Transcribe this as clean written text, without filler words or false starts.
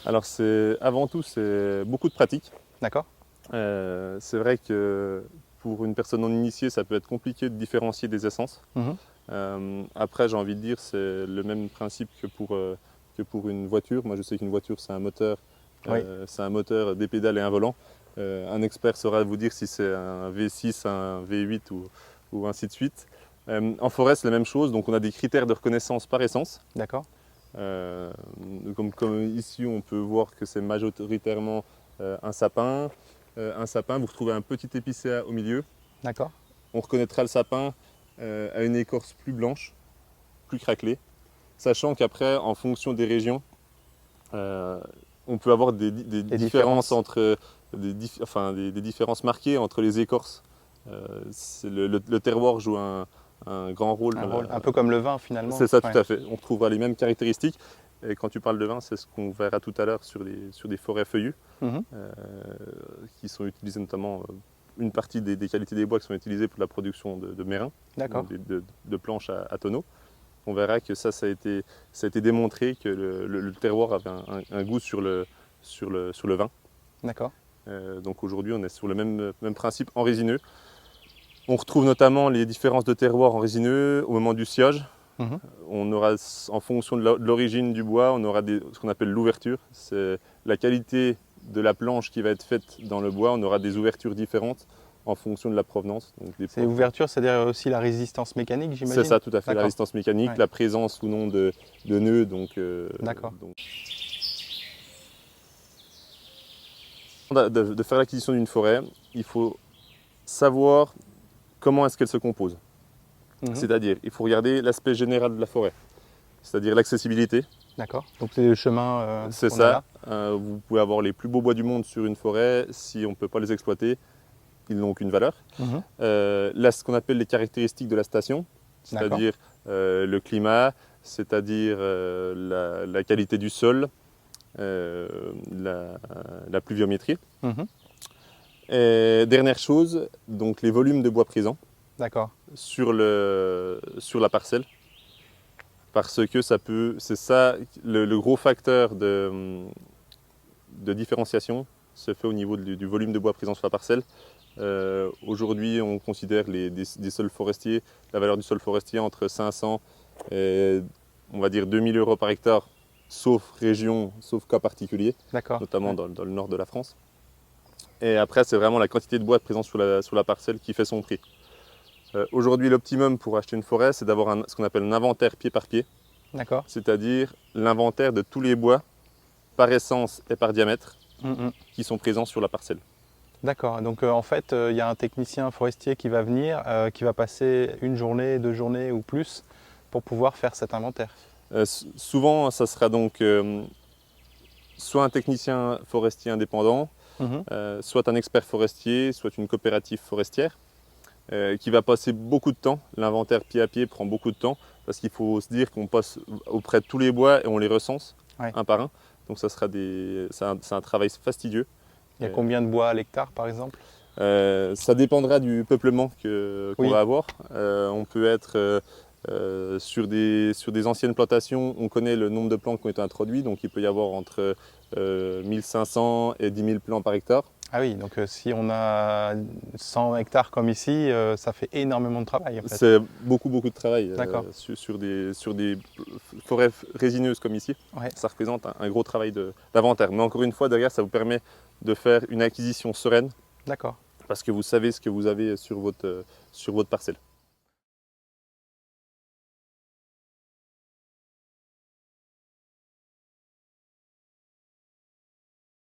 Alors avant tout, c'est beaucoup de pratique. D'accord. C'est vrai que pour une personne non initiée, ça peut être compliqué de différencier des essences. Mhm. Après, j'ai envie de dire, c'est le même principe que pour une voiture. Moi, je sais qu'une voiture, Oui, c'est un moteur, des pédales et un volant. Un expert saura vous dire si c'est un V6, un V8 ou ainsi de suite. En forêt, c'est la même chose. Donc, on a des critères de reconnaissance par essence. d'accord. Euh, comme ici, on peut voir que c'est majoritairement un sapin. Un sapin, vous retrouvez un petit épicéa au milieu. D'accord. On reconnaîtra le sapin à une écorce plus blanche, plus craquelée. Sachant qu'après, en fonction des régions, euh, on peut avoir des Les différences différences. entre des différences marquées entre les écorces. Le terroir joue un grand rôle Un dans rôle la. un peu comme le vin finalement. C'est ça, tout Ouais. à fait. On retrouvera les mêmes caractéristiques. Et quand tu parles de vin, c'est ce qu'on verra tout à l'heure sur des forêts feuillues, Mhm. euh, qui sont utilisées notamment, une partie des qualités des bois qui sont utilisées pour la production de mérins, D'accord. donc de planches à tonneaux. On verra que ça a été démontré que le terroir avait un goût sur le vin. D'accord. Donc aujourd'hui, on est sur le même principe en résineux. On retrouve notamment les différences de terroir en résineux au moment du sciage. Mhm. On aura, en fonction de l'origine du bois, on aura ce qu'on appelle l'ouverture. C'est la qualité de la planche qui va être faite dans le bois. On aura des ouvertures différentes en fonction de la provenance. Donc C'est ouverture, c'est-à-dire aussi la résistance mécanique, c'est j'imagine? ça, tout à fait. La D'accord. résistance mécanique, Ouais. la présence ou non de nœuds. D'accord. De faire l'acquisition d'une forêt, il faut savoir comment est-ce qu'elle se compose. Mhm. C'est-à-dire, il faut regarder l'aspect général de la forêt, c'est-à-dire l'accessibilité. D'accord. Donc c'est le chemin C'est qu'on a ça. là. Vous pouvez avoir les plus beaux bois du monde sur une forêt, si on ne peut pas les exploiter, ils n'ont aucune valeur. Mhm. Là, ce qu'on appelle les caractéristiques de la station, D'accord. c'est-à-dire le climat, c'est-à-dire la qualité du sol, euh, la pluviométrie. Mhm. Et dernière chose, donc les volumes de bois présents D'accord. sur la parcelle. Parce que c'est ça, le gros facteur de différenciation se fait au niveau du volume de bois présent sur la parcelle. Aujourd'hui, on considère des sols forestiers, la valeur du sol forestier entre 500 et on va dire 2000 euros par hectare, sauf région, sauf cas particulier, D'accord. notamment Ouais. dans le nord de la France. Et après, c'est vraiment la quantité de bois présent sur la parcelle qui fait son prix. Aujourd'hui, l'optimum pour acheter une forêt, c'est d'avoir ce qu'on appelle un inventaire pied par pied, D'accord. c'est-à-dire l'inventaire de tous les bois par essence et par diamètre Mhm. qui sont présents sur la parcelle. D'accord. Donc en fait, il y a un technicien forestier qui va venir, qui va passer une journée, 2 journées ou plus pour pouvoir faire cet inventaire. Souvent, ça sera donc soit un technicien forestier indépendant, Mhm. soit un expert forestier, soit une coopérative forestière, qui va passer beaucoup de temps. L'inventaire pied à pied prend beaucoup de temps, parce qu'il faut se dire qu'on passe auprès de tous les bois et on les recense Ouais. un par un. Donc c'est un travail fastidieux. Il y a Euh, combien de bois à l'hectare par exemple? Ça dépendra du peuplement qu'on Oui. va avoir. On peut être sur des anciennes plantations, on connaît le nombre de plants qui ont été introduits, donc il peut y avoir entre 1500 et 10 000 plants par hectare. Ah oui, donc si on a 100 hectares comme ici, ça fait énormément de travail en fait. C'est beaucoup, beaucoup de travail D'accord. sur des forêts résineuses comme ici. Ouais. Ça représente un gros travail d'inventaire. Mais encore une fois, derrière, ça vous permet de faire une acquisition sereine D'accord. parce que vous savez ce que vous avez sur votre parcelle.